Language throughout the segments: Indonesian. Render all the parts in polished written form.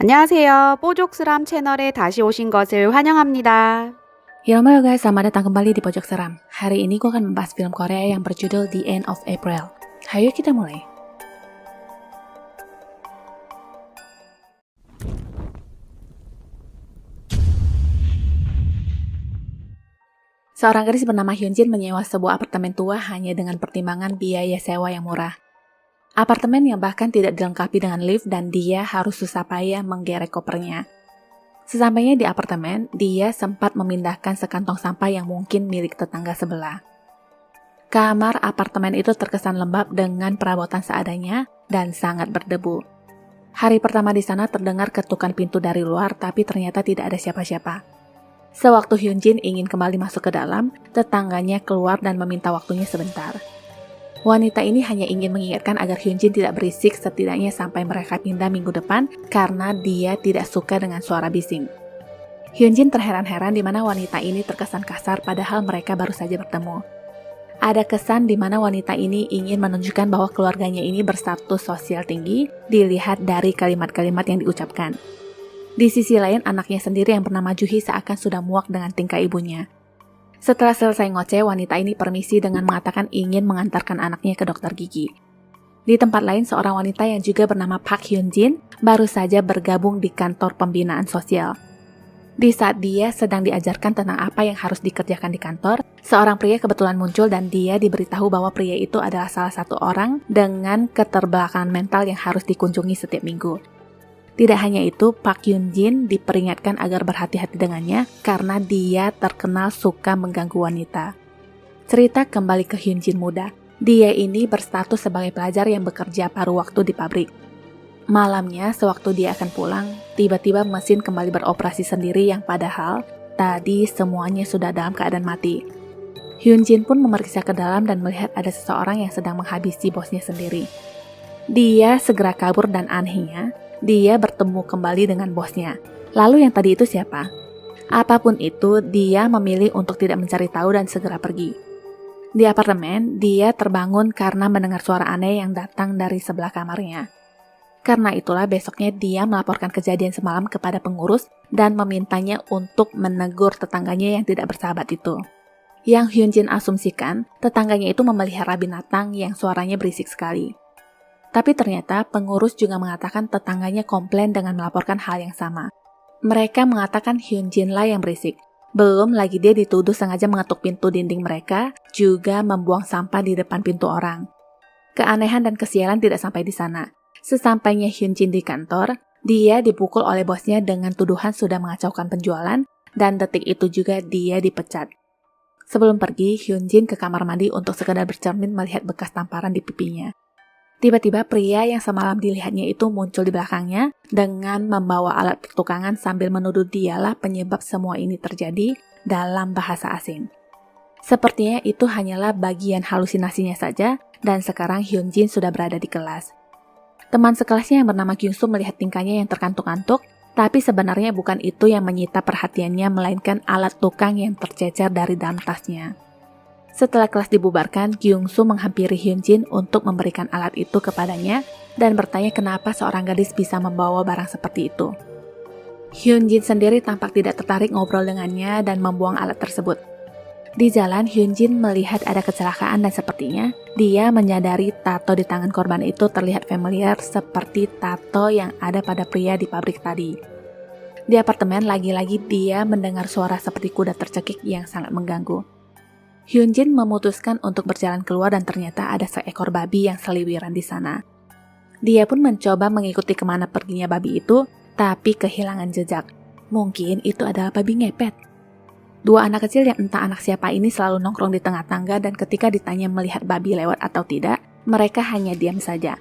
안녕하세요. 뽀족스람 채널에 다시 오신 것을 환영합니다. Halo guys, selamat datang kembali di Pojok Seram. Hari ini gue akan membahas film Korea yang berjudul The End of April. Ayo kita mulai. Seorang gadis bernama Hyunjin menyewa sebuah apartemen tua hanya dengan pertimbangan biaya sewa yang murah. Apartemen yang bahkan tidak dilengkapi dengan lift dan dia harus susah payah menggerek kopernya. Sesampainya di apartemen, dia sempat memindahkan sekantong sampah yang mungkin milik tetangga sebelah. Kamar apartemen itu terkesan lembab dengan perabotan seadanya dan sangat berdebu. Hari pertama di sana terdengar ketukan pintu dari luar, tapi ternyata tidak ada siapa-siapa. Sewaktu Hyunjin ingin kembali masuk ke dalam, tetangganya keluar dan meminta waktunya sebentar. Wanita ini hanya ingin mengingatkan agar Hyunjin tidak berisik setidaknya sampai mereka pindah minggu depan karena dia tidak suka dengan suara bising. Hyunjin terheran-heran di mana wanita ini terkesan kasar padahal mereka baru saja bertemu. Ada kesan di mana wanita ini ingin menunjukkan bahwa keluarganya ini berstatus sosial tinggi dilihat dari kalimat-kalimat yang diucapkan. Di sisi lain, anaknya sendiri yang bernama Juhi seakan sudah muak dengan tingkah ibunya. Setelah selesai ngoceh, wanita ini permisi dengan mengatakan ingin mengantarkan anaknya ke dokter gigi. Di tempat lain, seorang wanita yang juga bernama Park Hyunjin baru saja bergabung di kantor pembinaan sosial. Di saat dia sedang diajarkan tentang apa yang harus dikerjakan di kantor, seorang pria kebetulan muncul dan dia diberitahu bahwa pria itu adalah salah satu orang dengan keterbelakangan mental yang harus dikunjungi setiap minggu. Tidak hanya itu, Park Hyunjin diperingatkan agar berhati-hati dengannya karena dia terkenal suka mengganggu wanita. Cerita kembali ke Hyunjin muda. Dia ini berstatus sebagai pelajar yang bekerja paruh waktu di pabrik. Malamnya, sewaktu dia akan pulang, tiba-tiba mesin kembali beroperasi sendiri yang padahal tadi semuanya sudah dalam keadaan mati. Hyunjin pun memeriksa ke dalam dan melihat ada seseorang yang sedang menghabisi bosnya sendiri. Dia segera kabur dan anehnya, dia bertemu kembali dengan bosnya. Lalu yang tadi itu siapa? Apapun itu, dia memilih untuk tidak mencari tahu dan segera pergi. Di apartemen, dia terbangun karena mendengar suara aneh yang datang dari sebelah kamarnya. Karena itulah besoknya dia melaporkan kejadian semalam kepada pengurus dan memintanya untuk menegur tetangganya yang tidak bersahabat itu. Yang Hyunjin asumsikan, tetangganya itu memelihara binatang yang suaranya berisik sekali. Tapi ternyata pengurus juga mengatakan tetangganya komplain dengan melaporkan hal yang sama. Mereka mengatakan Hyunjin lah yang berisik. Belum lagi dia dituduh sengaja mengetuk pintu dinding mereka, juga membuang sampah di depan pintu orang. Keanehan dan kesialan tidak sampai di sana. Sesampainya Hyunjin di kantor, dia dipukul oleh bosnya dengan tuduhan sudah mengacaukan penjualan, dan detik itu juga dia dipecat. Sebelum pergi, Hyunjin ke kamar mandi untuk sekedar bercermin melihat bekas tamparan di pipinya. Tiba-tiba pria yang semalam dilihatnya itu muncul di belakangnya dengan membawa alat pertukangan sambil menuduh dialah penyebab semua ini terjadi dalam bahasa asing. Sepertinya itu hanyalah bagian halusinasinya saja dan sekarang Hyunjin sudah berada di kelas. Teman sekelasnya yang bernama Kyungsoo melihat tingkahnya yang terkantuk-kantuk, tapi sebenarnya bukan itu yang menyita perhatiannya melainkan alat tukang yang tercecer dari dalam tasnya. Setelah kelas dibubarkan, Kyungsoo menghampiri Hyunjin untuk memberikan alat itu kepadanya dan bertanya kenapa seorang gadis bisa membawa barang seperti itu. Hyunjin sendiri tampak tidak tertarik ngobrol dengannya dan membuang alat tersebut. Di jalan, Hyunjin melihat ada kecelakaan dan sepertinya dia menyadari tato di tangan korban itu terlihat familiar seperti tato yang ada pada pria di pabrik tadi. Di apartemen, lagi-lagi dia mendengar suara seperti kuda tercekik yang sangat mengganggu. Hyunjin memutuskan untuk berjalan keluar dan ternyata ada seekor babi yang seliwiran di sana. Dia pun mencoba mengikuti kemana perginya babi itu, tapi kehilangan jejak. Mungkin itu adalah babi ngepet. Dua anak kecil yang entah anak siapa ini selalu nongkrong di tengah tangga dan ketika ditanya melihat babi lewat atau tidak, mereka hanya diam saja.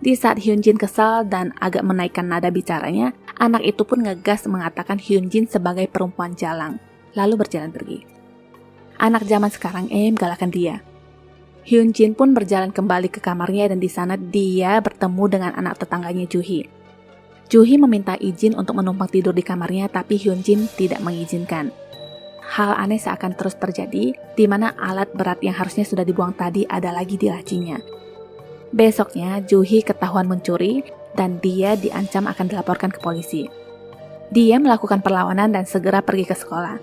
Di saat Hyunjin kesal dan agak menaikkan nada bicaranya, anak itu pun ngegas mengatakan Hyunjin sebagai perempuan jalang, lalu berjalan pergi. Anak zaman sekarang galakan dia. Hyunjin pun berjalan kembali ke kamarnya dan di sana dia bertemu dengan anak tetangganya Juhi. Juhi meminta izin untuk menumpang tidur di kamarnya tapi Hyunjin tidak mengizinkan. Hal aneh seakan terus terjadi di mana alat berat yang harusnya sudah dibuang tadi ada lagi di lacinya. Besoknya Juhi ketahuan mencuri dan dia diancam akan dilaporkan ke polisi. Dia melakukan perlawanan dan segera pergi ke sekolah.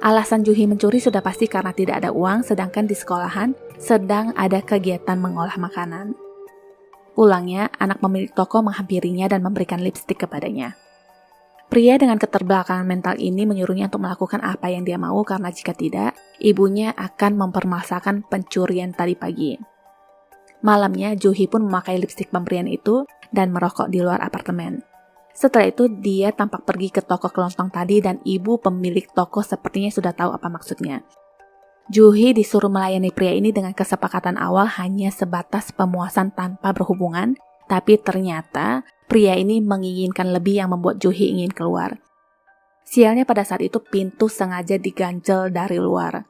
Alasan Juhi mencuri sudah pasti karena tidak ada uang, sedangkan di sekolahan sedang ada kegiatan mengolah makanan. Pulangnya, anak pemilik toko menghampirinya dan memberikan lipstik kepadanya. Pria dengan keterbelakangan mental ini menyuruhnya untuk melakukan apa yang dia mau karena jika tidak, ibunya akan mempermasalahkan pencurian tadi pagi. Malamnya, Juhi pun memakai lipstik pemberian itu dan merokok di luar apartemen. Setelah itu, dia tampak pergi ke toko kelontong tadi dan ibu pemilik toko sepertinya sudah tahu apa maksudnya. Juhi disuruh melayani pria ini dengan kesepakatan awal hanya sebatas pemuasan tanpa berhubungan, tapi ternyata pria ini menginginkan lebih yang membuat Juhi ingin keluar. Sialnya pada saat itu pintu sengaja diganjel dari luar.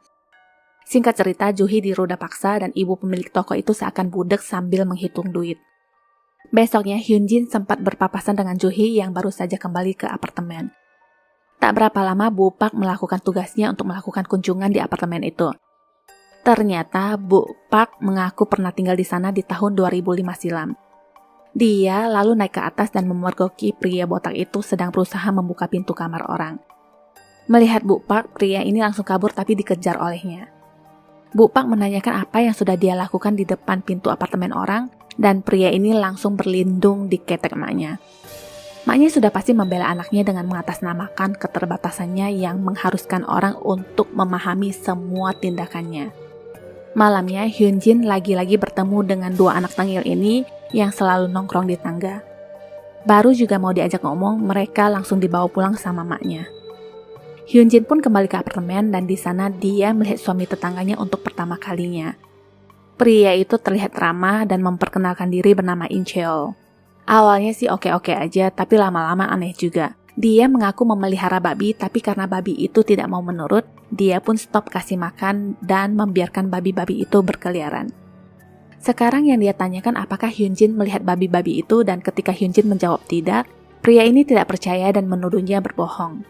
Singkat cerita, Juhi diruda paksa dan ibu pemilik toko itu seakan budek sambil menghitung duit. Besoknya, Hyunjin sempat berpapasan dengan Juhi yang baru saja kembali ke apartemen. Tak berapa lama, Bu Park melakukan tugasnya untuk melakukan kunjungan di apartemen itu. Ternyata, Bu Park mengaku pernah tinggal di sana di tahun 2005 silam. Dia lalu naik ke atas dan memergoki pria botak itu sedang berusaha membuka pintu kamar orang. Melihat Bu Park, pria ini langsung kabur tapi dikejar olehnya. Bu Park menanyakan apa yang sudah dia lakukan di depan pintu apartemen orang, dan pria ini langsung berlindung di ketek emaknya. Maknya sudah pasti membela anaknya dengan mengatasnamakan keterbatasannya yang mengharuskan orang untuk memahami semua tindakannya. Malamnya, Hyunjin lagi-lagi bertemu dengan dua anak tengil ini yang selalu nongkrong di tangga. Baru juga mau diajak ngomong, mereka langsung dibawa pulang sama maknya. Hyunjin pun kembali ke apartemen dan di sana dia melihat suami tetangganya untuk pertama kalinya. Pria itu terlihat ramah dan memperkenalkan diri bernama In Cheol. Awalnya sih oke-oke aja, tapi lama-lama aneh juga. Dia mengaku memelihara babi, tapi karena babi itu tidak mau menurut, dia pun stop kasih makan dan membiarkan babi-babi itu berkeliaran. Sekarang yang dia tanyakan apakah Hyunjin melihat babi-babi itu, dan ketika Hyunjin menjawab tidak, pria ini tidak percaya dan menuduhnya berbohong.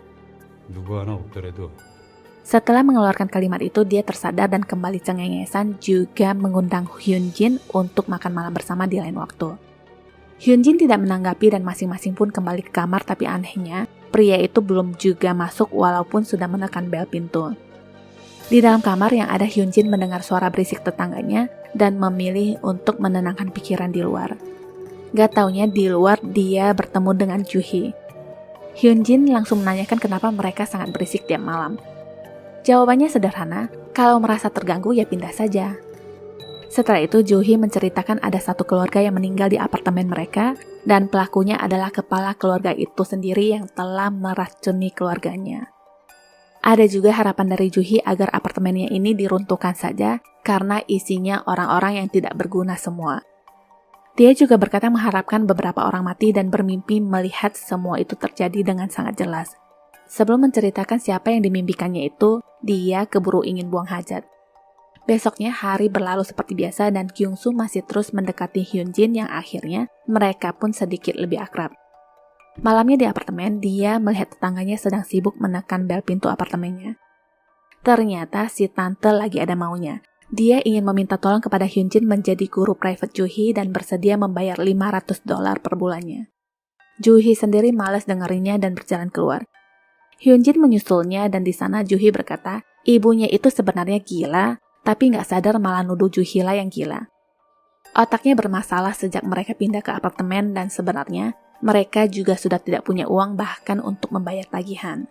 Setelah mengeluarkan kalimat itu, dia tersadar dan kembali cengengesan juga mengundang Hyunjin untuk makan malam bersama di lain waktu. Hyunjin tidak menanggapi dan masing-masing pun kembali ke kamar, tapi anehnya, pria itu belum juga masuk walaupun sudah menekan bel pintu. Di dalam kamar yang ada, Hyunjin mendengar suara berisik tetangganya dan memilih untuk menenangkan pikiran di luar. Gak taunya di luar dia bertemu dengan Juhi. Hyunjin langsung menanyakan kenapa mereka sangat berisik tiap malam. Jawabannya sederhana, kalau merasa terganggu ya pindah saja. Setelah itu Juhi menceritakan ada satu keluarga yang meninggal di apartemen mereka dan pelakunya adalah kepala keluarga itu sendiri yang telah meracuni keluarganya. Ada juga harapan dari Juhi agar apartemennya ini diruntuhkan saja karena isinya orang-orang yang tidak berguna semua. Dia juga berkata mengharapkan beberapa orang mati dan bermimpi melihat semua itu terjadi dengan sangat jelas. Sebelum menceritakan siapa yang dimimpikannya itu, dia keburu ingin buang hajat. Besoknya hari berlalu seperti biasa dan Kyung-soo masih terus mendekati Hyunjin yang akhirnya mereka pun sedikit lebih akrab. Malamnya di apartemen, dia melihat tetangganya sedang sibuk menekan bel pintu apartemennya. Ternyata si tante lagi ada maunya. Dia ingin meminta tolong kepada Hyunjin menjadi guru private Juhi dan bersedia membayar $500 per bulannya. Juhi sendiri malas dengerinnya dan berjalan keluar. Hyunjin menyusulnya dan di sana Juhi berkata, ibunya itu sebenarnya gila, tapi nggak sadar malah nuduh Juhi lah yang gila. Otaknya bermasalah sejak mereka pindah ke apartemen dan sebenarnya mereka juga sudah tidak punya uang bahkan untuk membayar tagihan.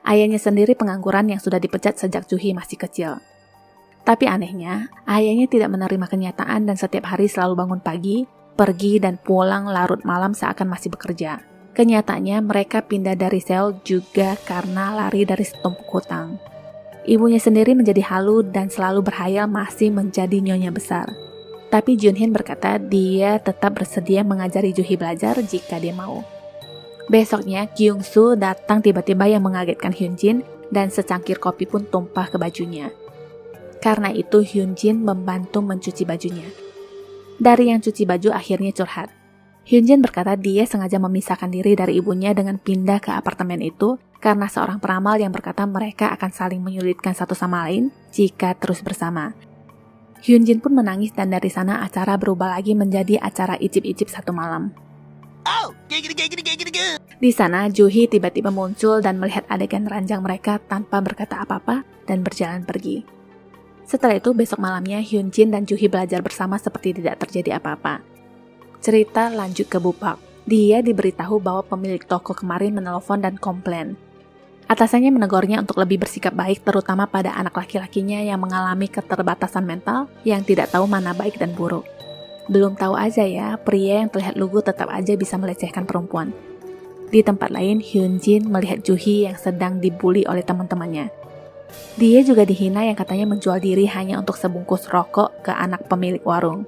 Ayahnya sendiri pengangguran yang sudah dipecat sejak Juhi masih kecil. Tapi anehnya, ayahnya tidak menerima kenyataan dan setiap hari selalu bangun pagi, pergi dan pulang larut malam seakan masih bekerja. Kenyataannya mereka pindah dari Seoul juga karena lari dari setumpuk hutang. Ibunya sendiri menjadi halu dan selalu berhayal masih menjadi nyonya besar. Tapi Junhin berkata dia tetap bersedia mengajari Juhi belajar jika dia mau. Besoknya Kyung-soo datang tiba-tiba yang mengagetkan Hyunjin dan secangkir kopi pun tumpah ke bajunya. Karena itu Hyunjin membantu mencuci bajunya. Dari yang cuci baju akhirnya curhat. Hyunjin berkata dia sengaja memisahkan diri dari ibunya dengan pindah ke apartemen itu karena seorang peramal yang berkata mereka akan saling menyulitkan satu sama lain jika terus bersama. Hyunjin pun menangis dan dari sana acara berubah lagi menjadi acara icip-icip satu malam. Di sana, Juhi tiba-tiba muncul dan melihat adegan ranjang mereka tanpa berkata apa-apa dan berjalan pergi. Setelah itu, besok malamnya Hyunjin dan Juhi belajar bersama seperti tidak terjadi apa-apa. Cerita lanjut ke Bupak. Dia diberitahu bahwa pemilik toko kemarin menelpon dan komplain. Atasannya menegurnya untuk lebih bersikap baik, terutama pada anak laki-lakinya yang mengalami keterbatasan mental yang tidak tahu mana baik dan buruk. Belum tahu aja ya, pria yang terlihat lugu tetap aja bisa melecehkan perempuan. Di tempat lain, Hyunjin melihat Juhi yang sedang dibully oleh teman-temannya. Dia juga dihina yang katanya menjual diri hanya untuk sebungkus rokok ke anak pemilik warung.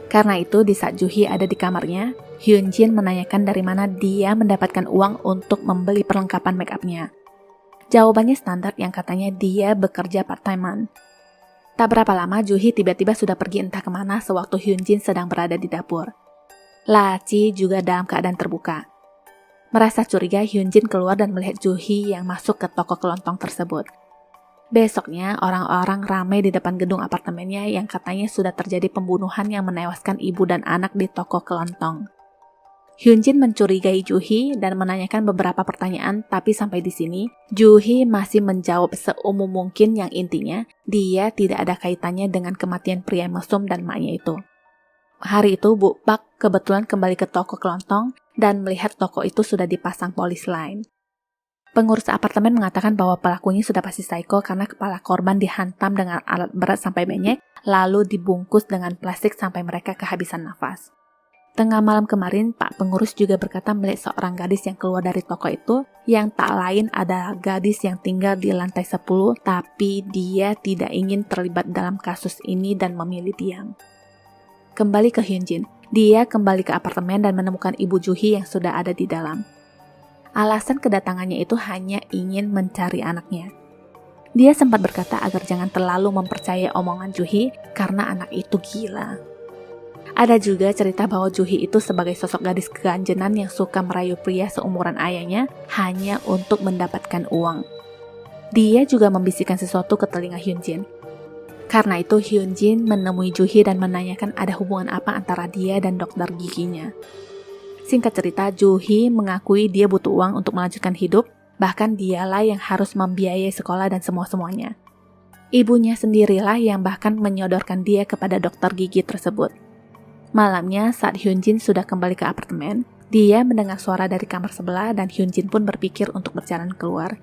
Karena itu, di saat Juhi ada di kamarnya, Hyunjin menanyakan dari mana dia mendapatkan uang untuk membeli perlengkapan make-up-nya. Jawabannya standar yang katanya dia bekerja part-timean. Tak berapa lama, Juhi tiba-tiba sudah pergi entah kemana sewaktu Hyunjin sedang berada di dapur. Laci juga dalam keadaan terbuka. Merasa curiga, Hyunjin keluar dan melihat Juhi yang masuk ke toko kelontong tersebut. Besoknya, orang-orang ramai di depan gedung apartemennya yang katanya sudah terjadi pembunuhan yang menewaskan ibu dan anak di toko kelontong. Hyunjin mencurigai Juhi dan menanyakan beberapa pertanyaan, tapi sampai di sini, Juhi masih menjawab seumum mungkin yang intinya dia tidak ada kaitannya dengan kematian pria mesum dan maknya itu. Hari itu, Bu Pak kebetulan kembali ke toko kelontong dan melihat toko itu sudah dipasang polis lain. Pengurus apartemen mengatakan bahwa pelakunya sudah pasti psycho karena kepala korban dihantam dengan alat berat sampai benyek, lalu dibungkus dengan plastik sampai mereka kehabisan nafas. Tengah malam kemarin, Pak Pengurus juga berkata melihat seorang gadis yang keluar dari toko itu, yang tak lain adalah gadis yang tinggal di lantai 10, tapi dia tidak ingin terlibat dalam kasus ini dan memilih diam. Kembali ke Hyunjin, dia kembali ke apartemen dan menemukan ibu Juhi yang sudah ada di dalam. Alasan kedatangannya itu hanya ingin mencari anaknya. Dia sempat berkata agar jangan terlalu mempercayai omongan Juhi karena anak itu gila. Ada juga cerita bahwa Juhi itu sebagai sosok gadis keganjenan yang suka merayu pria seumuran ayahnya hanya untuk mendapatkan uang. Dia juga membisikkan sesuatu ke telinga Hyunjin. Karena itu Hyunjin menemui Juhi dan menanyakan ada hubungan apa antara dia dan dokter giginya. Singkat cerita, Juhi mengakui dia butuh uang untuk melanjutkan hidup, bahkan dialah yang harus membiayai sekolah dan semua-semuanya. Ibunya sendirilah yang bahkan menyodorkan dia kepada dokter gigi tersebut. Malamnya, saat Hyunjin sudah kembali ke apartemen, dia mendengar suara dari kamar sebelah dan Hyunjin pun berpikir untuk berjalan keluar.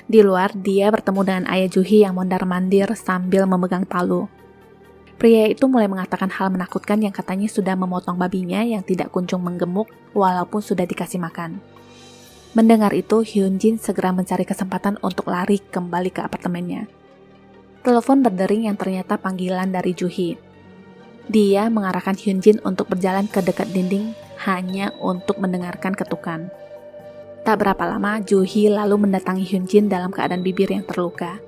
Di luar, dia bertemu dengan ayah Juhi yang mondar-mandir sambil memegang palu. Pria itu mulai mengatakan hal menakutkan yang katanya sudah memotong babinya yang tidak kunjung menggemuk walaupun sudah dikasih makan. Mendengar itu, Hyunjin segera mencari kesempatan untuk lari kembali ke apartemennya. Telepon berdering yang ternyata panggilan dari Juhi. Dia mengarahkan Hyunjin untuk berjalan ke dekat dinding hanya untuk mendengarkan ketukan. Tak berapa lama, Juhi lalu mendatangi Hyunjin dalam keadaan bibir yang terluka.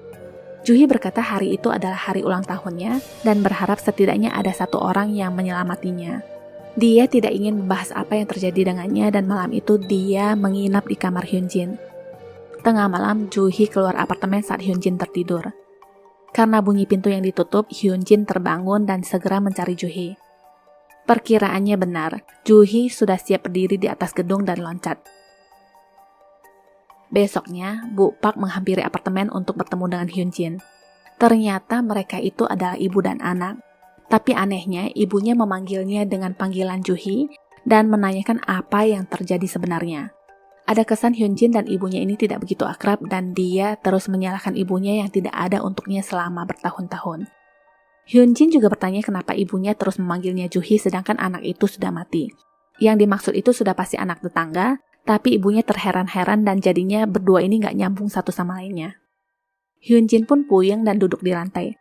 Juhi berkata hari itu adalah hari ulang tahunnya dan berharap setidaknya ada satu orang yang menyelamatinya. Dia tidak ingin membahas apa yang terjadi dengannya dan malam itu dia menginap di kamar Hyunjin. Tengah malam, Juhi keluar apartemen saat Hyunjin tertidur. Karena bunyi pintu yang ditutup, Hyunjin terbangun dan segera mencari Juhi. Perkiraannya benar, Juhi sudah siap berdiri di atas gedung dan loncat. Besoknya, Bu Pak menghampiri apartemen untuk bertemu dengan Hyunjin. Ternyata mereka itu adalah ibu dan anak. Tapi anehnya, ibunya memanggilnya dengan panggilan Juhi dan menanyakan apa yang terjadi sebenarnya. Ada kesan Hyunjin dan ibunya ini tidak begitu akrab dan dia terus menyalahkan ibunya yang tidak ada untuknya selama bertahun-tahun. Hyunjin juga bertanya kenapa ibunya terus memanggilnya Juhi sedangkan anak itu sudah mati. Yang dimaksud itu sudah pasti anak tetangga, tapi ibunya terheran-heran dan jadinya berdua ini gak nyambung satu sama lainnya. Hyunjin pun puyeng dan duduk di lantai.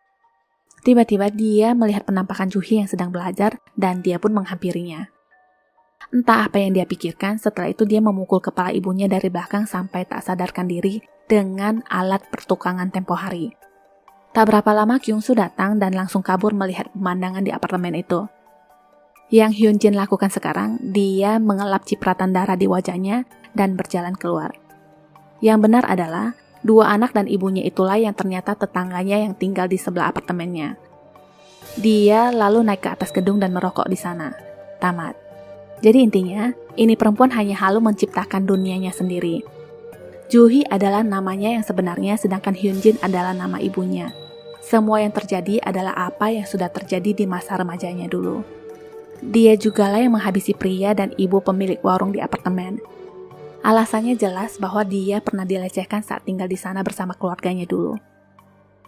Tiba-tiba dia melihat penampakan Juhi yang sedang belajar dan dia pun menghampirinya. Entah apa yang dia pikirkan, setelah itu dia memukul kepala ibunya dari belakang sampai tak sadarkan diri dengan alat pertukangan tempo hari. Tak berapa lama Kyungsu datang dan langsung kabur melihat pemandangan di apartemen itu. Yang Hyunjin lakukan sekarang, dia mengelap cipratan darah di wajahnya dan berjalan keluar. Yang benar adalah, dua anak dan ibunya itulah yang ternyata tetangganya yang tinggal di sebelah apartemennya. Dia lalu naik ke atas gedung dan merokok di sana. Tamat. Jadi intinya, ini perempuan hanya halu menciptakan dunianya sendiri. Juhi adalah namanya yang sebenarnya, sedangkan Hyunjin adalah nama ibunya. Semua yang terjadi adalah apa yang sudah terjadi di masa remajanya dulu. Dia jugalah yang menghabisi pria dan ibu pemilik warung di apartemen. Alasannya jelas bahwa dia pernah dilecehkan saat tinggal di sana bersama keluarganya dulu.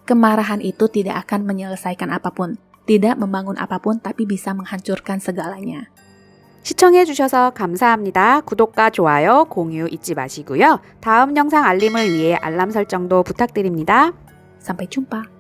Kemarahan itu tidak akan menyelesaikan apapun, tidak membangun apapun, tapi bisa menghancurkan segalanya. 시청해주셔서 감사합니다. 구독과 좋아요, 공유 잊지 마시고요. 다음 영상 알림을 위해 알람 설정도 부탁드립니다. Sampai jumpa.